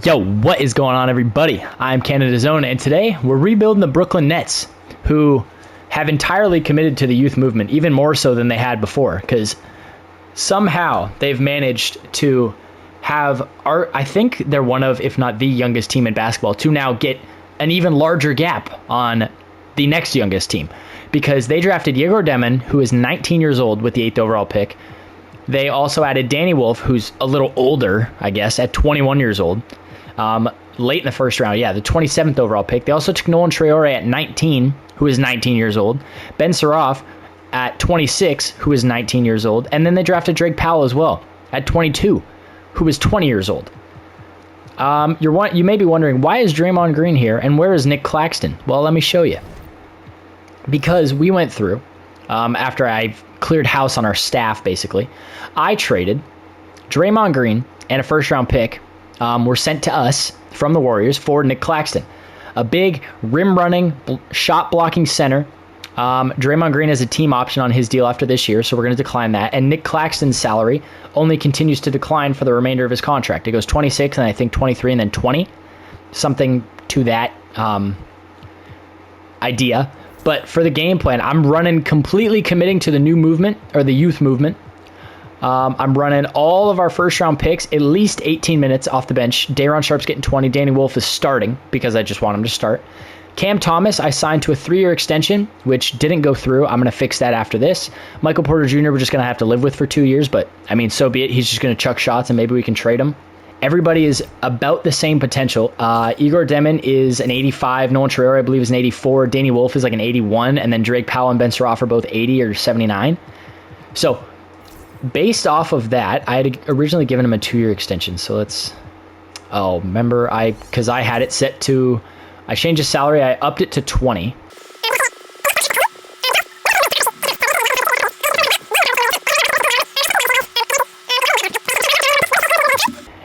Yo, what is going on, everybody? I'm Canada's Own, and today we're rebuilding the Brooklyn Nets, who have entirely committed to the youth movement, even more so than they had before, because somehow they've managed to have I think they're one of, if not the youngest team in basketball, to now get an even larger gap on the next youngest team, because they drafted Egor Demin, who is 19 years old with the 8th overall pick. They also added Danny Wolf, who's a little older, I guess, at 21 years old. Late in the first round, the 27th overall pick. They also took Nolan Traore at 19, who is 19 years old. Ben Saraf at 26, who is 19 years old. And then they drafted Powell as well at 22, who is 20 years old. You may be wondering, why is Draymond Green here and where is Nick Claxton? Well, let me show you. Because we went through, after I cleared house on our staff, basically, I traded Draymond Green and a first-round pick were sent to us from the Warriors for Nick Claxton, a big rim-running, shot-blocking center. Draymond Green has a team option on his deal after this year, so we're going to decline that. And Nick Claxton's salary only continues to decline for the remainder of his contract. It goes 26, and I think 23, and then 20, something to that idea. But for the game plan, I'm running completely committing to the new movement, or the youth movement. I'm running all of our first-round picks, at least 18 minutes off the bench. Day'Ron Sharpe's getting 20. Danny Wolf is starting because I just want him to start. Cam Thomas, I signed to a 3-year extension, which didn't go through. I'm going to fix that after this. Michael Porter Jr., we're just going to have to live with for 2 years, but, I mean, so be it. He's just going to chuck shots, and maybe we can trade him. Everybody is about the same potential. Egor Demin is an 85. Nolan Traore, I believe, is an 84. Danny Wolf is like an 81. And then Drake Powell and Ben Saraf are both 80 or 79. So, based off of that, I had originally given him a 2-year extension. So let's... Oh, remember, because I had it set to... I changed his salary. I upped it to 20.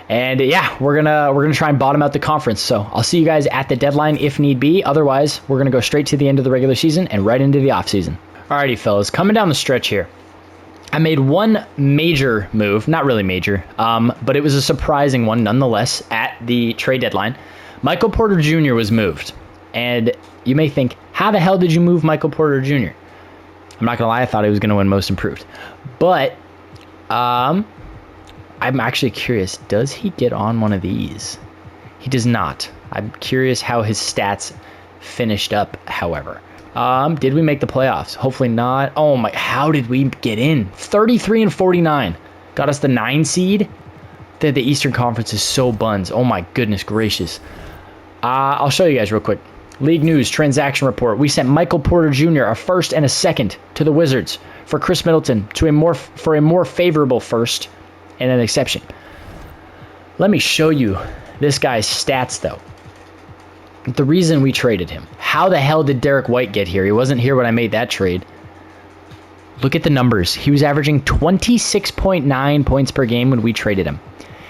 And yeah, we're gonna try and bottom out the conference. So I'll see you guys at the deadline if need be. Otherwise, we're gonna go straight to the end of the regular season and right into the offseason. Alrighty, fellas, coming down the stretch here. I made one major move, not really major, but it was a surprising one nonetheless at the trade deadline. Michael Porter Jr. was moved. And you may think, how the hell did you move Michael Porter Jr.? I'm not gonna lie, I thought he was gonna win Most Improved. But I'm actually curious, does he get on one of these? He does not. I'm curious how his stats finished up, however. Did we make the playoffs? Hopefully not. Oh my, how did we get in? 33 and 49. Got us the 9 seed. The Eastern Conference is so buns. Oh my goodness gracious. I'll show you guys real quick. League News transaction report. We sent Michael Porter Jr. a first and a second to the Wizards for Chris Middleton for a more favorable first and an exception. Let me show you this guy's stats, though. The reason we traded him. How the hell did Derek White get here? He wasn't here when I made that trade. Look at the numbers. He was averaging 26.9 points per game when we traded him.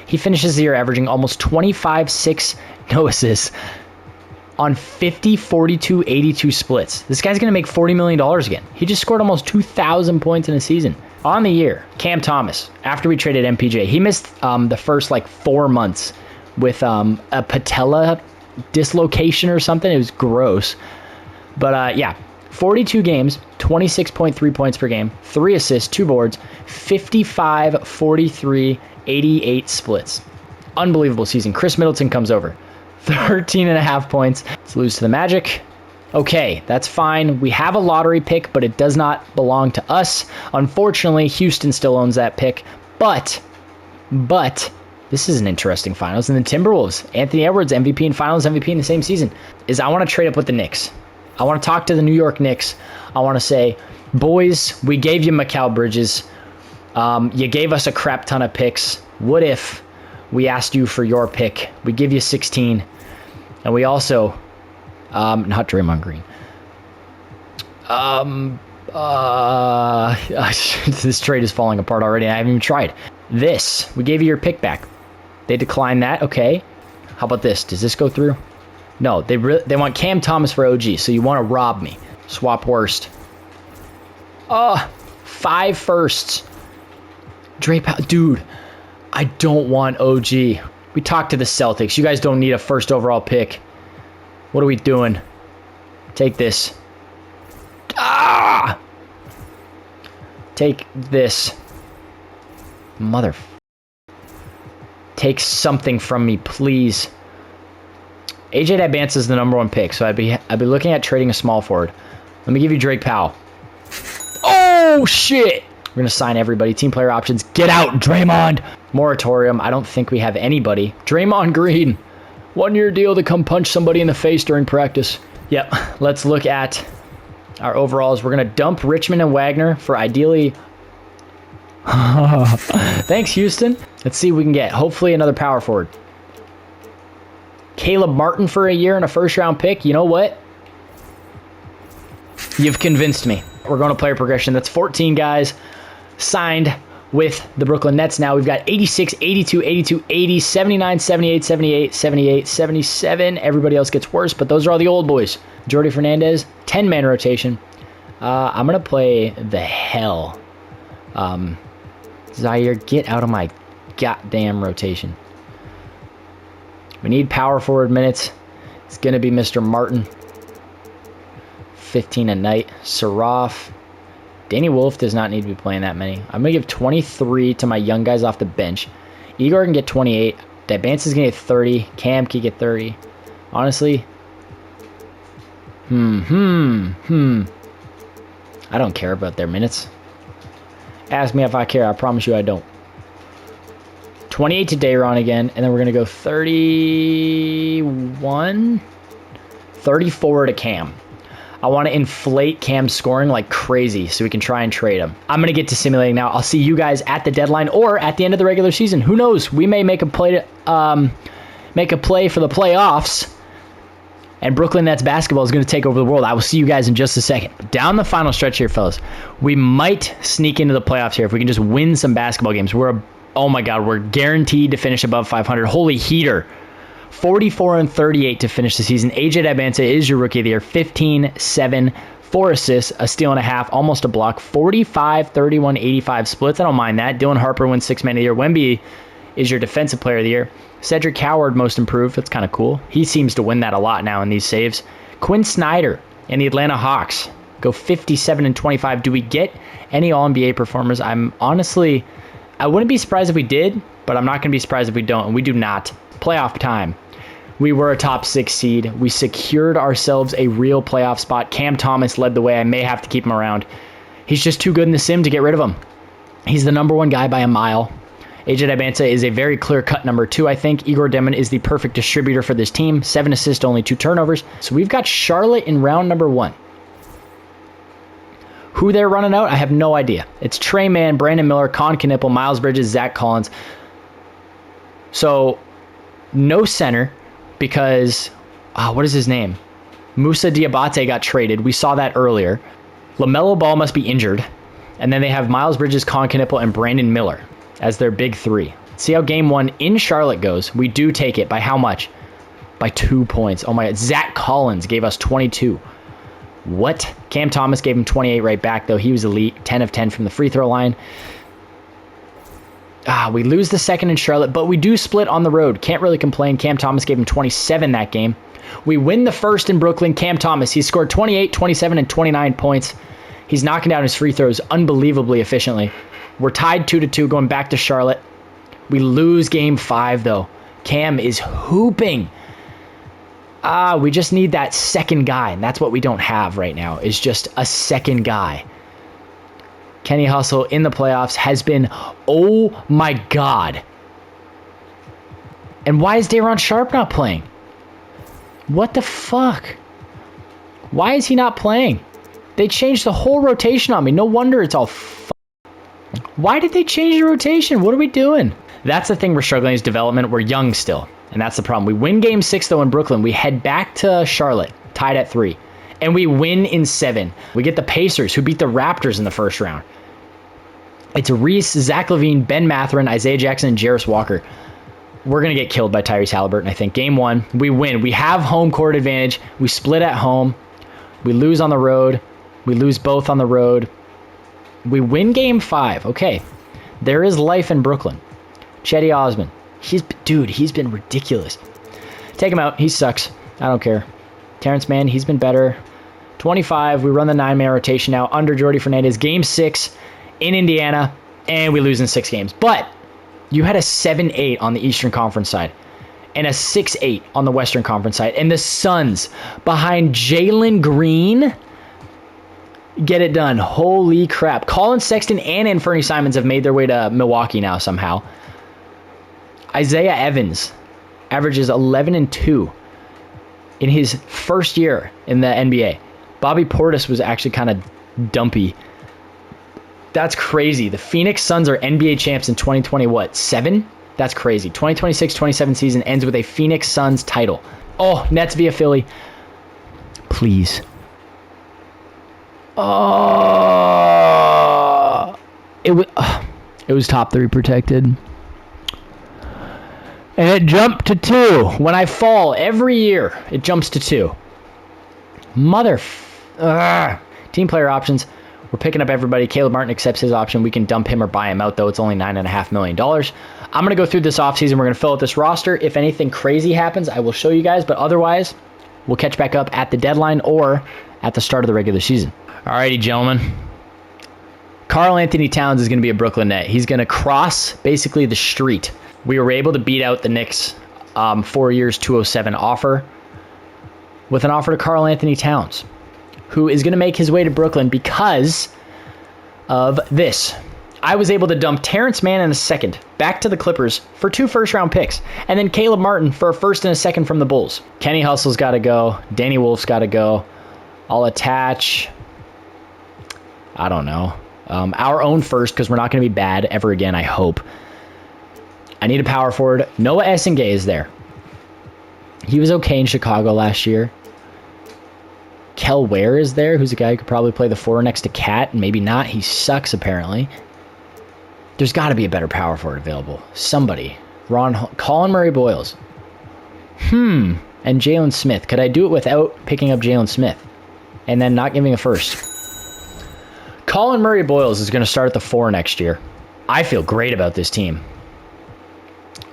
He finishes the year averaging almost 25-6 no assists on 50, 42, 82 splits. This guy's going to make $40 million again. He just scored almost 2,000 points in a season. On the year, Cam Thomas, after we traded MPJ, he missed the first 4 months with a patella dislocation or something. It was gross. But 42 games, 26.3 points per game, 3 assists, 2 boards, 55, 43, 88 splits. Unbelievable season. Chris Middleton comes over. 13.5 points. Let's lose to the Magic. Okay, that's fine. We have a lottery pick, but it does not belong to us. Unfortunately, Houston still owns that pick. But, this is an interesting finals. And the Timberwolves, Anthony Edwards, MVP and finals MVP in the same season, is I want to trade up with the Knicks. I want to talk to the New York Knicks. I want to say, boys, we gave you Mikal Bridges. You gave us a crap ton of picks. What if we asked you for your pick? We give you 16. And we also... not Draymond Green. This trade is falling apart already. I haven't even tried. This, we gave you your pick back. They declined that. Okay. How about this? Does this go through? No, they want Cam Thomas for OG. So you want to rob me? Swap worst. 5 firsts. Dude, I don't want OG. We We talked to the Celtics. You guys don't need a first overall pick. What are we doing? Take this. Ah! Take this. Mother. Take something from me, please. AJ Advance is the #1 pick, so I'd be looking at trading a small forward. Let me give you Drake Powell. Oh, shit! We're going to sign everybody. Team player options. Get out, Draymond! Moratorium. I don't think we have anybody. Draymond Green. 1-year deal to come punch somebody in the face during practice. Yep. Let's look at our overalls. We're going to dump Richmond and Wagner for ideally... Thanks, Houston. Let's see what we can get. Hopefully another power forward. Caleb Martin for a year and a first-round pick. You know what? You've convinced me. We're going to player progression. That's 14 guys signed with the Brooklyn Nets now. We've got 86, 82, 82, 80, 79, 78, 78, 78, 77. Everybody else gets worse, but those are all the old boys. Jordi Fernandez, 10-man rotation. I'm going to play the hell. Zaire, get out of my goddamn rotation. We need power forward minutes. It's going to be Mr. Martin. 15 a night. Saraf. Danny Wolf does not need to be playing that many. I'm going to give 23 to my young guys off the bench. Egor can get 28. Dabance is going to get 30. Cam can get 30. Honestly. I don't care about their minutes. Ask me if I care. I promise you I don't. 28 to Dayron again. And then we're going to go 31. 34 to Cam. I want to inflate Cam's scoring like crazy so we can try and trade him. I'm going to get to simulating now. I'll see you guys at the deadline or at the end of the regular season. Who knows? We may make a play for the playoffs, and Brooklyn Nets basketball is going to take over the world. I will see you guys in just a second. Down the final stretch here, fellas. We might sneak into the playoffs here if we can just win some basketball games. Oh my God, we're guaranteed to finish above 500. Holy heater. 44 and 38 to finish the season. AJ Advance is your rookie of the year. 15, 7, 4 assists, a steal and a half, almost a block. 45, 31, 85 splits. I don't mind that. Dylan Harper wins 6-man of the year. Wemby is your defensive player of the year. Cedric Howard, most improved. That's kind of cool. He seems to win that a lot now in these saves. Quinn Snyder and the Atlanta Hawks go 57 and 25. Do we get any All-NBA performers? I wouldn't be surprised if we did, but I'm not going to be surprised if we don't, and we do not. Playoff time. We were a top 6 seed. We secured ourselves a real playoff spot. Cam Thomas led the way. I may have to keep him around. He's just too good in the sim to get rid of him. He's the #1 guy by a mile. AJ Dabansa is a very clear-cut #2, I think. Egor Demin is the perfect distributor for this team. 7 assists, only 2 turnovers. So we've got Charlotte in round #1. Who they're running out, I have no idea. It's Trey Mann, Brandon Miller, Con Knippel, Miles Bridges, Zach Collins. So no center because, what is his name? Musa Diabate got traded. We saw that earlier. LaMelo Ball must be injured. And then they have Miles Bridges, Con Knippel, and Brandon Miller as their big 3. See how game 1 in Charlotte goes. We do take it. By how much? By 2 points. Oh my God. Zach Collins gave us 22. What? Cam Thomas gave him 28 right back, though. He was elite. 10 of 10 from the free throw line. We lose the second in Charlotte, but we do split on the road. Can't really complain. Cam Thomas gave him 27 that game. We win the first in Brooklyn. Cam Thomas, he scored 28, 27, and 29 points. He's knocking down his free throws unbelievably efficiently. We're tied 2-2 going back to Charlotte. We lose game 5, though. Cam is hooping. We just need that second guy, and that's what we don't have right now, is just a second guy. Kenny Hustle in the playoffs has been, oh my God. And why is Day'Ron Sharpe not playing? What the fuck? Why is he not playing? They changed the whole rotation on me. No wonder it's all Why did they change the rotation? What are we doing? That's the thing we're struggling is development. We're young still, and that's the problem. We win game 6, though, in Brooklyn. We head back to Charlotte, tied at 3. And we win in 7. We get the Pacers, who beat the Raptors in the first round. It's Reese, Zach LaVine, Ben Mathurin, Isaiah Jackson, and Jarris Walker. We're going to get killed by Tyrese Halliburton, I think. Game 1, we win. We have home court advantage. We split at home. We lose on the road. We lose both on the road. We win game 5. Okay. There is life in Brooklyn. Chetty Osman, He's been ridiculous. Take him out. He sucks. I don't care. Terrence Mann, he's been better. 25. We run the 9-man rotation now under Jordi Fernandez. Game 6 in Indiana, and we lose in 6 games. But you had a 7-8 on the Eastern Conference side and a 6-8 on the Western Conference side. And the Suns behind Jalen Green get it done. Holy crap. Colin Sexton and Anthony Simons have made their way to Milwaukee now somehow. Isaiah Evans averages 11 and 2 in his first year in the NBA. Bobby Portis was actually kind of dumpy. That's crazy. The Phoenix Suns are NBA champs in 2020, 7? That's crazy. 2026-27 season ends with a Phoenix Suns title. Oh, Nets via Philly. Please. Oh, it was top 3 protected. And it jumped to 2. When I fall every year, it jumps to 2. Team player options. We're picking up everybody. Caleb Martin accepts his option. We can dump him or buy him out, though. It's only $9.5 million. I'm going to go through this offseason. We're going to fill out this roster. If anything crazy happens, I will show you guys. But otherwise, we'll catch back up at the deadline or at the start of the regular season. Alrighty, gentlemen. Karl Anthony Towns is going to be a Brooklyn Net. He's going to cross basically the street. We were able to beat out the Knicks 4 years, 207 offer with an offer to Karl Anthony Towns, who is going to make his way to Brooklyn because of this. I was able to dump Terrence Mann in a second back to the Clippers for 2 first-round picks, and then Caleb Martin for a first and a second from the Bulls. Kenny Hustle's got to go. Danny Wolf's got to go. I'll attach, I don't know, our own first because we're not going to be bad ever again, I hope. I need a power forward. Noah Essengay is there. He was okay in Chicago last year. Kel Ware is there, who's a guy who could probably play the 4 next to Cat, and maybe not. He sucks, apparently. There's got to be a better power forward available. Somebody. Colin Murray-Boyles. And Jalen Smith. Could I do it without picking up Jalen Smith and then not giving a first? Colin Murray-Boyles is going to start at the 4 next year. I feel great about this team.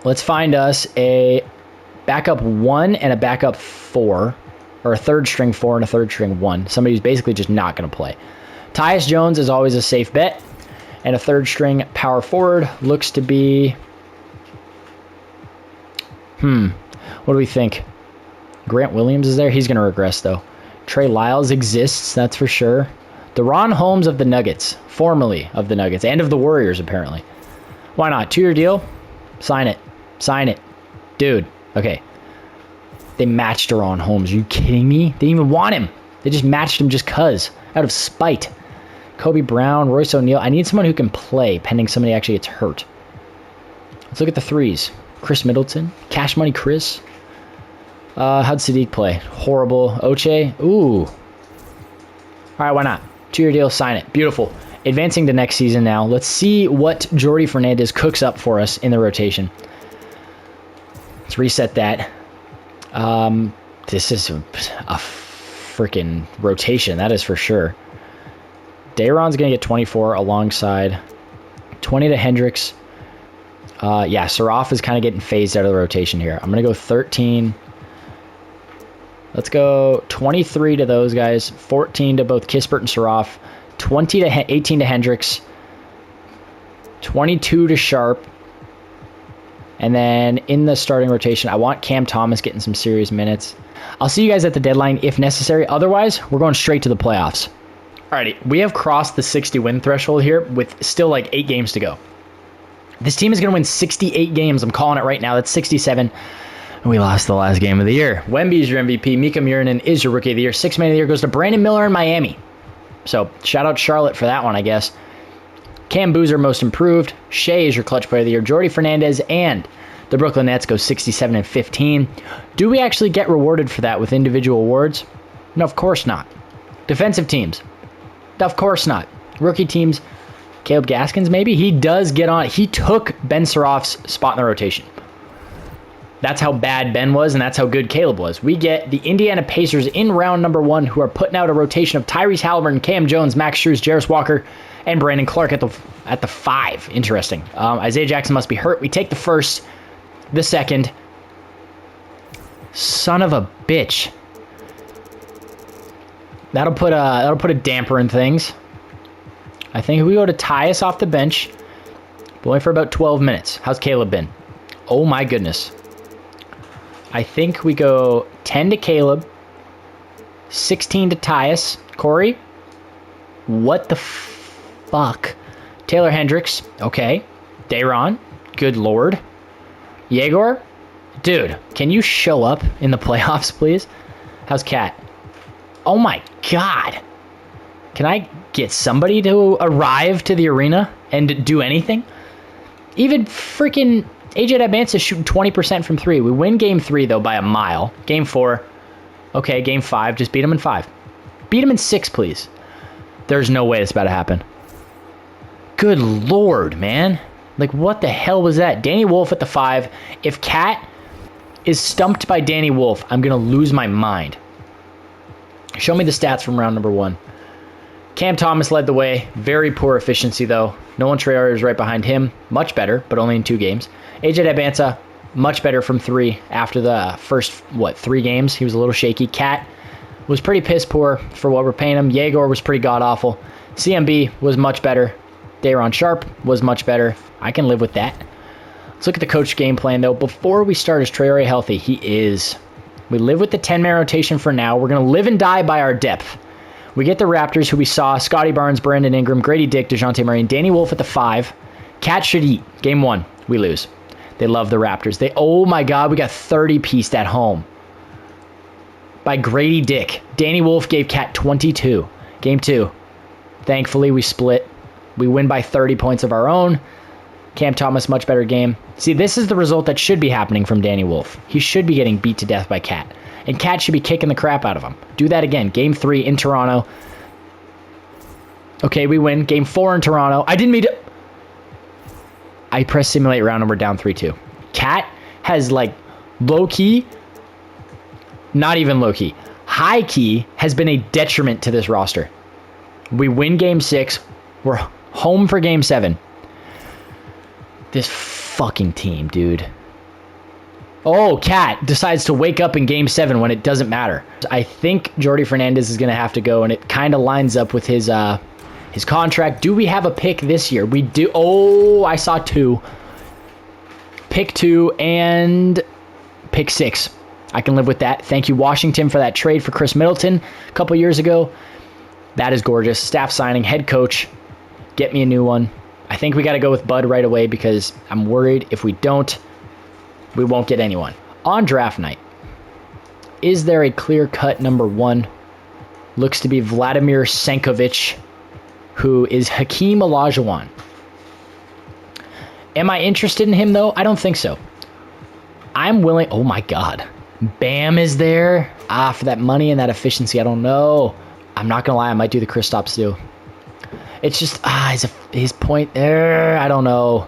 Let's find us a backup 1 and a backup 4. Or a third string 4 and a third string 1. Somebody who's basically just not going to play. Tyus Jones is always a safe bet. And a third string power forward looks to be... What do we think? Grant Williams is there? He's going to regress, though. Trey Lyles exists, that's for sure. DeRon Holmes of the Nuggets. Formerly of the Nuggets. And of the Warriors, apparently. Why not? 2-year deal? Sign it. Sign it. Dude. Okay. They matched DeRon Holmes. Are you kidding me? They didn't even want him. They just matched him just cuz. Out of spite. Kobe Brown, Royce O'Neal. I need someone who can play, pending somebody actually gets hurt. Let's look at the 3s. Chris Middleton. Cash Money Chris. How'd Sadiq play? Horrible. Oche. Ooh. All right, why not? 2-year deal, sign it. Beautiful. Advancing to next season now. Let's see what Jordi Fernandez cooks up for us in the rotation. Let's reset that. This is a freaking rotation, that is for sure. Dayron's going to get 24 alongside 20 to Hendricks. Saraf is kind of getting phased out of the rotation here. I'm going to go 13. Let's go 23 to those guys, 14 to both Kispert and Saraf, 18 to Hendricks, 22 to Sharp. And then in the starting rotation, I want Cam Thomas getting some serious minutes. I'll see you guys at the deadline if necessary. Otherwise, we're going straight to the playoffs. Alrighty, we have crossed the 60-win threshold here with still like 8 games to go. This team is going to win 68 games. I'm calling it right now. That's 67. And we lost the last game of the year. Wemby is your MVP. Mika Murinen is your Rookie of the Year. 6th Man of the Year goes to Brandon Miller in Miami. So shout out Charlotte for that one, I guess. Cam Boozer, Most Improved. Shea is your Clutch Player of the Year. Jordi Fernandez and the Brooklyn Nets go 67 and 15. Do we actually get rewarded for that with individual awards? No, of course not. Defensive teams? Of course not. Rookie teams? Caleb Gaskins, maybe? He does get on. He took Ben Saraf's spot in the rotation. That's how bad Ben was, and that's how good Caleb was. We get the Indiana Pacers in round number 1, who are putting out a rotation of Tyrese Halliburton, Cam Jones, Max Strus, Jarris Walker, and Brandon Clark at the 5. Interesting. Isaiah Jackson must be hurt. We take the first. The second. Son of a bitch. That'll put a damper in things. I think we go to Tyus off the bench. Only for about 12 minutes. How's Caleb been? Oh my goodness. I think we go 10 to Caleb. 16 to Tyus. Corey? What the fuck? Taylor Hendricks. Okay. Dayron. Good lord. Egor? Dude, can you show up in the playoffs, please? How's Cat? Oh my god. Can I get somebody to arrive to the arena and do anything? Even freaking AJ Advance is shooting 20% from 3. We win game 3, though, by a mile. Game 4. Okay, game 5. Just beat him in 5. Beat him in 6, please. There's no way it's about to happen. Good lord, man. Like, what the hell was that? Danny Wolf at the 5. If Cat is stumped by Danny Wolf, I'm going to lose my mind. Show me the stats from round number 1. Cam Thomas led the way. Very poor efficiency, though. Nolan Traore is right behind him. Much better, but only in 2 games. AJ Advanza, much better from 3 after the first, 3 games. He was a little shaky. Cat was pretty piss poor for what we're paying him. Egor was pretty god-awful. CMB was much better. Dayron Sharp was much better. I can live with that. Let's look at the coach game plan, though. Before we start, is Traore healthy? He is. We live with the 10-man rotation for now. We're going to live and die by our depth. We get the Raptors, who we saw, Scotty Barnes, Brandon Ingram, Grady Dick, DeJounte Murray, and Danny Wolf at the 5. Cat should eat. Game 1, we lose. They love the Raptors. Oh my god, we got 30-pieced at home by Grady Dick. Danny Wolf gave Cat 22. Game 2. Thankfully, we split. We win by 30 points of our own. Cam Thomas, much better game. See, this is the result that should be happening from Danny Wolf. He should be getting beat to death by Cat. And Cat should be kicking the crap out of him. Do that again. Game 3 in Toronto. Okay, we win. Game 4 in Toronto. I didn't mean to... I press simulate round and we're down 3-2. Cat has, like, low-key... Not even low-key. High-key has been a detriment to this roster. We win Game 6. We're home for Game 7. This fucking team, dude. Oh, Cat decides to wake up in Game 7 when it doesn't matter. I think Jordi Fernandez is going to have to go, and it kind of lines up with his contract. Do we have a pick this year? We do. Oh, I saw 2. Pick 2 and pick 6. I can live with that. Thank you, Washington, for that trade for Chris Middleton a couple years ago. That is gorgeous. Staff signing, head coach. Get me a new one. I think we got to go with Bud right away because I'm worried if we don't, we won't get anyone. On draft night, is there a clear-cut number 1? Looks to be Vladimir Senkovic, who is Hakeem Olajuwon. Am I interested in him, though? I don't think so. I'm willing... Oh, my God. Bam is there. For that money and that efficiency, I don't know. I'm not going to lie. I might do the Kristaps, too. It's just... his point there. I don't know.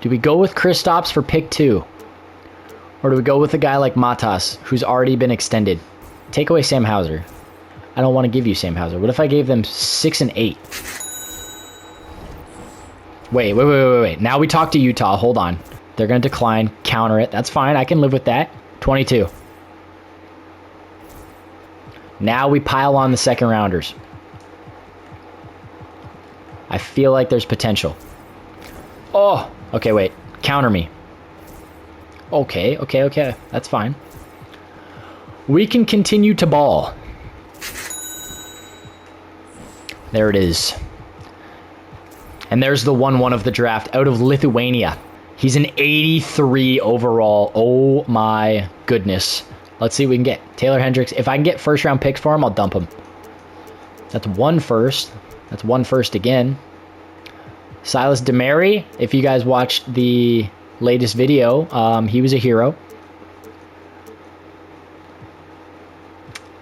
Do we go with Kristaps for pick 2? Or do we go with a guy like Matas, who's already been extended? Take away Sam Hauser. I don't want to give you Sam Hauser. What if I gave them 6 and 8? Wait. Now we talk to Utah. Hold on. They're going to decline. Counter it. That's fine. I can live with that. 22. Now we pile on the second rounders. I feel like there's potential. Oh, okay, wait. Counter me. Okay. That's fine. We can continue to ball. There it is. And there's the 1-1 of the draft out of Lithuania. He's an 83 overall. Oh my goodness. Let's see what we can get. Taylor Hendricks. If I can get first round picks for him, I'll dump him. That's 1 first. That's 1 first again. Silas DeMary, if you guys watched the latest video, he was a hero.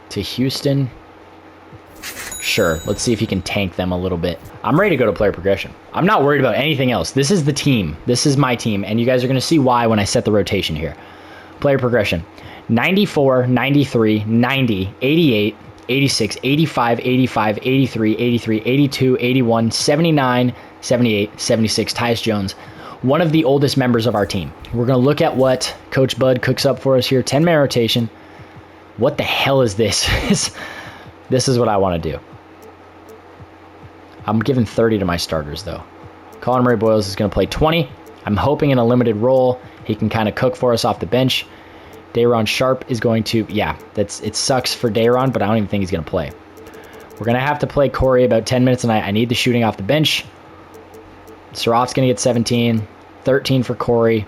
To Houston. Sure, let's see if he can tank them a little bit. I'm ready to go to player progression. I'm not worried about anything else. This is the team. This is my team, and you guys are going to see why when I set the rotation here. Player progression. 94, 93, 90, 88, 86, 85, 85, 83, 83, 82, 81, 79, 78, 76. Tyus Jones. one of the oldest members of our team. We're going to look at what Coach Bud cooks up for us here. 10-man rotation. What the hell is this? This is what I want to do. I'm giving 30 to my starters, though. Colin Murray-Boyles is going to play 20. I'm hoping in a limited role, he can kind of cook for us off the bench. Day'Ron Sharpe is going to, yeah, it sucks for Day'Ron, but I don't even think he's going to play. We're going to have to play Corey about 10 minutes, and I need the shooting off the bench. Saraf's going to get 17. 13 for Corey.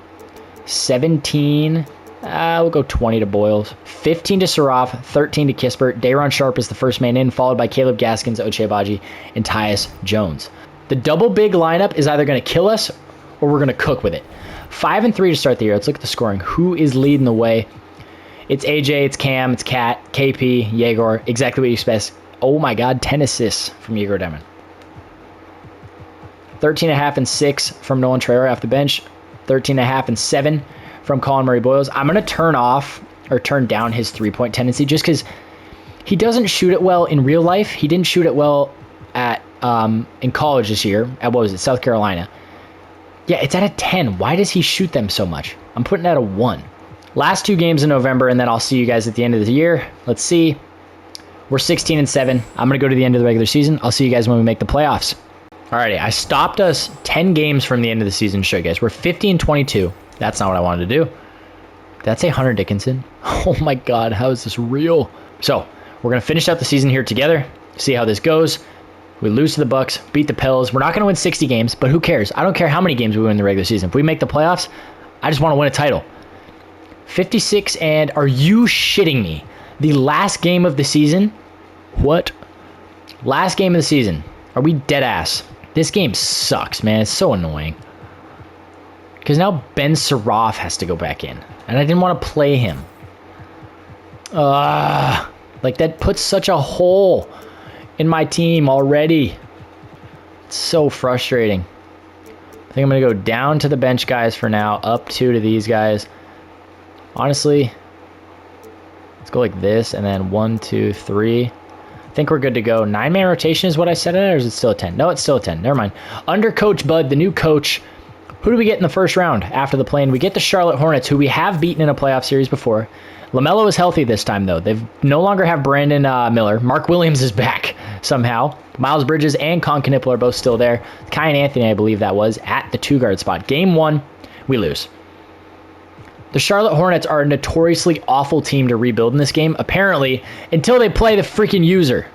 17, we'll go 20 to Boyles. 15 to Saraf. 13 to Kispert. Day'Ron Sharpe is the first man in, followed by Caleb Gaskins, Ochai Agbaji, and Tyus Jones. The double big lineup is either going to kill us or we're going to cook with it. 5 and 3 to start the year. Let's look at the scoring. Who is leading the way? It's AJ, it's Cam, it's Kat, KP, Egor. Exactly what you expect. Oh my God, 10 assists from Egor Demin. 13.5 and 6 from Nolan Traore off the bench. 13.5 and 7 from Colin Murray-Boyles. I'm going to turn down his three-point tendency just because he doesn't shoot it well in real life. He didn't shoot it well at in college this year. At what was it, South Carolina? Yeah, it's at a 10. Why does he shoot them so much? I'm putting it at a 1. Last 2 games in November, and then I'll see you guys at the end of the year. Let's see. We're 16 and 7. I'm going to go to the end of the regular season. I'll see you guys when we make the playoffs. Alrighty, I stopped us 10 games from the end of the season to show you guys. We're 50 and 22. That's not what I wanted to do. That's a Hunter Dickinson. Oh my God, how is this real? So, we're going to finish out the season here together, see how this goes. We lose to the Bucks, beat the Pels. We're not going to win 60 games, but who cares? I don't care how many games we win in the regular season. If we make the playoffs, I just want to win a title. 56, and are you shitting me? The last game of the season? What? Last game of the season. Are we dead ass? This game sucks, man. It's so annoying. Because now Ben Saraf has to go back in. And I didn't want to play him. Like, that puts such a hole in my team already. It's so frustrating. I think I'm going to go down to the bench guys for now. Up 2 to these guys. Honestly, let's go like this. And then 1, 2, 3. I think we're good to go. 9-man rotation is what I said it, or is it still a 10? No, it's still a 10. Never mind. Under Coach Bud, the new coach, who do we get in the first round after the play-in? We get the Charlotte Hornets, who we have beaten in a playoff series before. LaMelo is healthy this time, though. They no longer have Brandon Miller. Mark Williams is back somehow. Miles Bridges and Con Knipple are both still there. Kai and Anthony, I believe that was, at the 2-guard spot. Game 1, we lose. The Charlotte Hornets are a notoriously awful team to rebuild in this game, apparently, until they play the freaking user.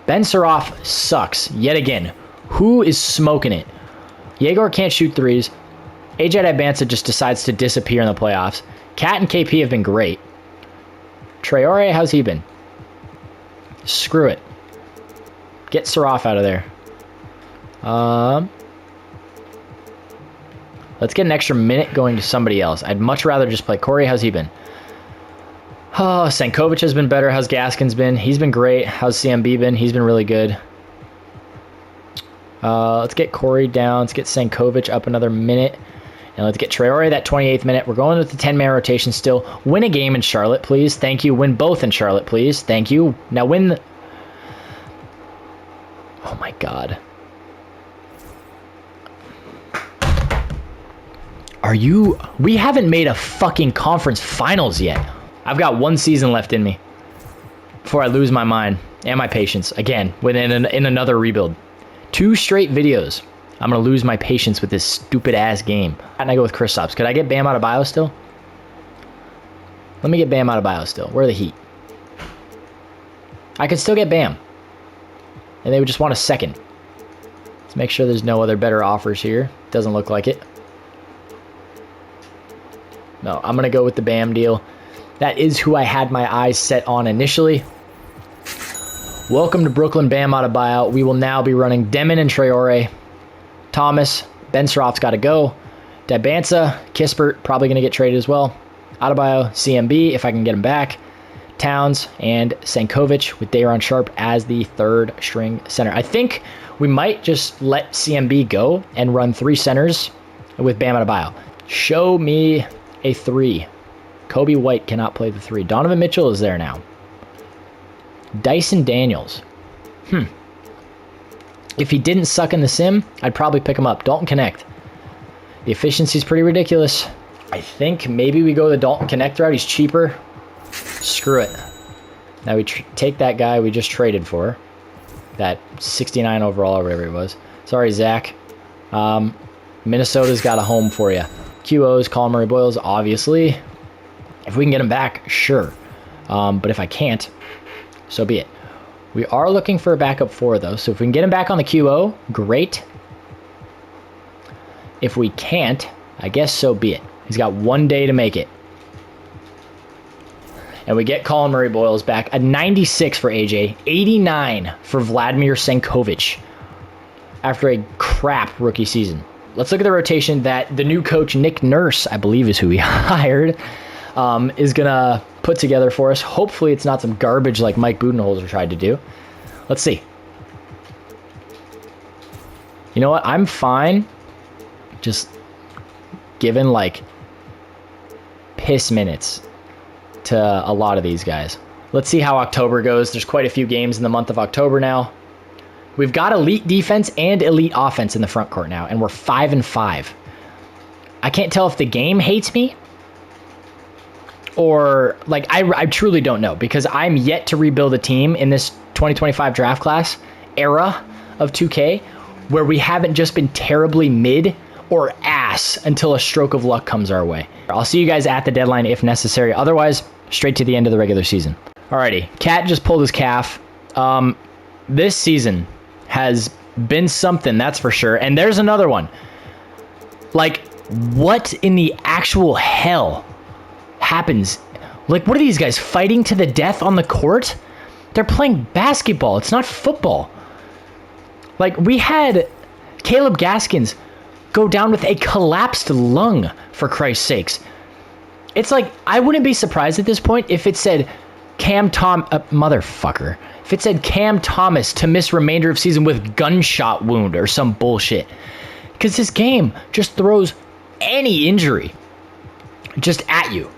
Ben Saraf sucks, yet again. Who is smoking it? Egor can't shoot threes. AJ Adbanza just decides to disappear in the playoffs. Kat and KP have been great. Traore, how's he been? Screw it. Get Saraf out of there. Let's get an extra minute going to somebody else. I'd much rather just play Corey. How's he been? Oh, Sankovic has been better. How's Gaskins been? He's been great. How's CMB been? He's been really good. Let's get Corey down. Let's get Sankovic up another minute. And let's get Traore that 28th minute. We're going with the 10-man rotation still. Win a game in Charlotte, please. Thank you. Win both in Charlotte, please. Thank you. Now win the... Oh, my God. Are you... We haven't made a fucking conference finals yet. I've got 1 season left in me before I lose my mind and my patience again in another rebuild. 2 straight videos. I'm going to lose my patience with this stupid-ass game. And I go with Kristaps. Could I get Bam out of bio still? Let me get Bam out of bio still. Where are the Heat? I could still get Bam. And they would just want a second. Let's make sure there's no other better offers here. Doesn't look like it. No, I'm going to go with the Bam deal. That is who I had my eyes set on initially. Welcome to Brooklyn, Bam out of buyout. We will now be running Demin and Traore. Thomas, Ben Saraf's got to go. Adbanza, Kispert, probably going to get traded as well. Adebayo, CMB, if I can get him back. Towns, and Sankovic with Day'Ron Sharpe as the 3rd string center. I think we might just let CMB go and run 3 centers with Bam Adebayo. Show me a 3. Kobe White cannot play the 3. Donovan Mitchell is there now. Dyson Daniels. If he didn't suck in the sim, I'd probably pick him up. Dalton Connect. The efficiency's pretty ridiculous. I think maybe we go the Dalton Connect route. He's cheaper. Screw it. Now we take that guy we just traded for. That 69 overall or whatever it was. Sorry, Zach. Minnesota's got a home for you. QOs, Colin Murray Boyles, obviously. If we can get him back, sure. But if I can't, so be it. We are looking for a backup 4, though. So if we can get him back on the QO, great. If we can't, I guess so be it. He's got 1 day to make it. And we get Colin Murray Boyles back. A 96 for AJ. 89 for Vladimir Senkovic. After a crap rookie season. Let's look at the rotation that the new coach, Nick Nurse, I believe is who he hired, is going to put together for us. Hopefully it's not some garbage like Mike Budenholzer tried to do. Let's see. You know what? I'm fine just giving like piss minutes to a lot of these guys. Let's see how October goes. There's quite a few games in the month of October now. We've got elite defense and elite offense in the front court now, and we're 5-5. I can't tell if the game hates me or, like, I truly don't know, because I'm yet to rebuild a team in this 2025 draft class era of 2K where we haven't just been terribly mid or ass until a stroke of luck comes our way. I'll see you guys at the deadline if necessary. Otherwise, straight to the end of the regular season. Alrighty, Cat just pulled his calf. This season has been something, that's for sure. And there's another one. Like, what in the actual hell happens? Like, what are these guys, fighting to the death on the court? They're playing basketball. It's not football. Like, we had Caleb Gaskins go down with a collapsed lung, for Christ's sakes. It's like, I wouldn't be surprised at this point if it said motherfucker. If it said Cam Thomas to miss remainder of season with gunshot wound or some bullshit. Because this game just throws any injury just at you.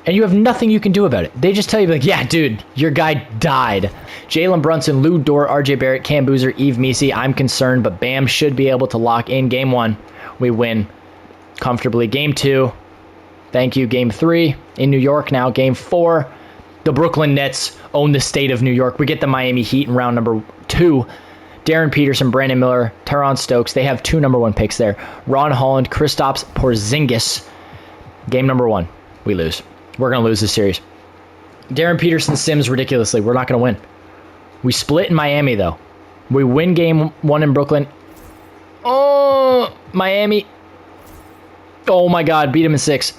And you have nothing you can do about it. They just tell you, like, yeah, dude, your guy died. Jalen Brunson, Lou Dort, RJ Barrett, Cam Boozer, Yves Misi. I'm concerned, but Bam should be able to lock in game 1. We win comfortably. Game 2. Thank you. Game 3 in New York now. Game 4. The Brooklyn Nets own the state of New York. We get the Miami Heat in round number 2. Darren Peterson, Brandon Miller, Tyron Stokes. They have 2 number 1 picks there. Ron Holland, Kristaps Porzingis. Game number 1. We lose. We're going to lose this series. Darren Peterson sims ridiculously. We're not going to win. We split in Miami, though. We win game 1 in Brooklyn. Oh, Miami. Oh, my God. Beat him in 6.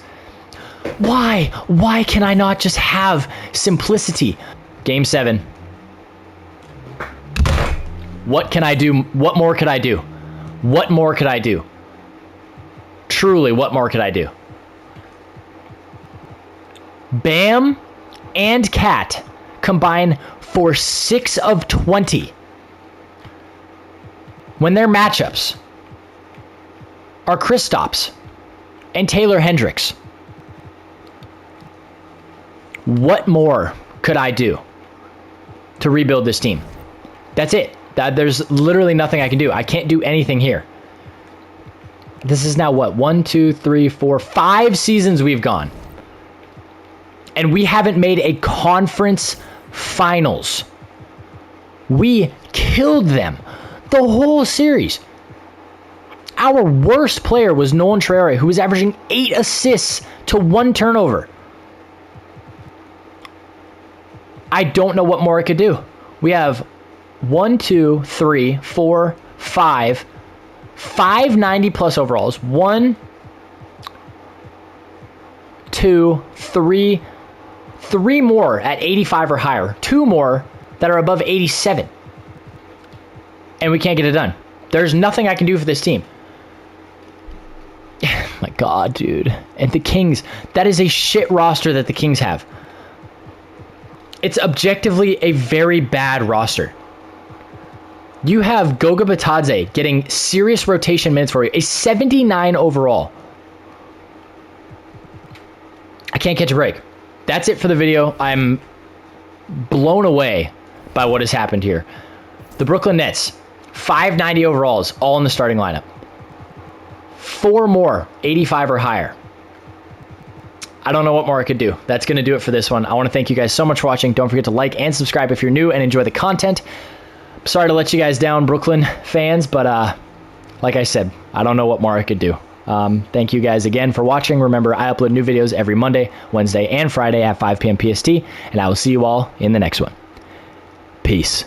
Why? Why can I not just have simplicity? Game 7. What can I do? What more could I do? What more could I do? Truly, what more could I do? Bam and Cat combine for 6 of 20 when their matchups are Kristaps and Taylor Hendricks. What more could I do to rebuild this team? That's it. There's literally nothing I can do. I can't do anything here. This is now what? 1, 2, 3, 4, 5 seasons we've gone. And we haven't made a conference finals. We killed them the whole series. Our worst player was Nolan Traore, who was averaging 8 assists to 1 turnover. I don't know what more I could do. We have 1, 2, 3, 4, 5 90 plus overalls. 1, 2, 3 more at 85 or higher. 2 more that are above 87. And we can't get it done. There's nothing I can do for this team. My God, dude. And the Kings, that is a shit roster that the Kings have. It's objectively a very bad roster. You have Goga Bitadze getting serious rotation minutes for you. A 79 overall. I can't catch a break. That's it for the video. I'm blown away by what has happened here. The Brooklyn Nets, 590 overalls, all in the starting lineup. 4 more, 85 or higher. I don't know what more I could do. That's going to do it for this one. I want to thank you guys so much for watching. Don't forget to like and subscribe if you're new and enjoy the content. Sorry to let you guys down, Brooklyn fans, but like I said, I don't know what more I could do. Thank you guys again for watching. Remember, I upload new videos every Monday, Wednesday, and Friday at 5 p.m. PST, and I will see you all in the next one. Peace.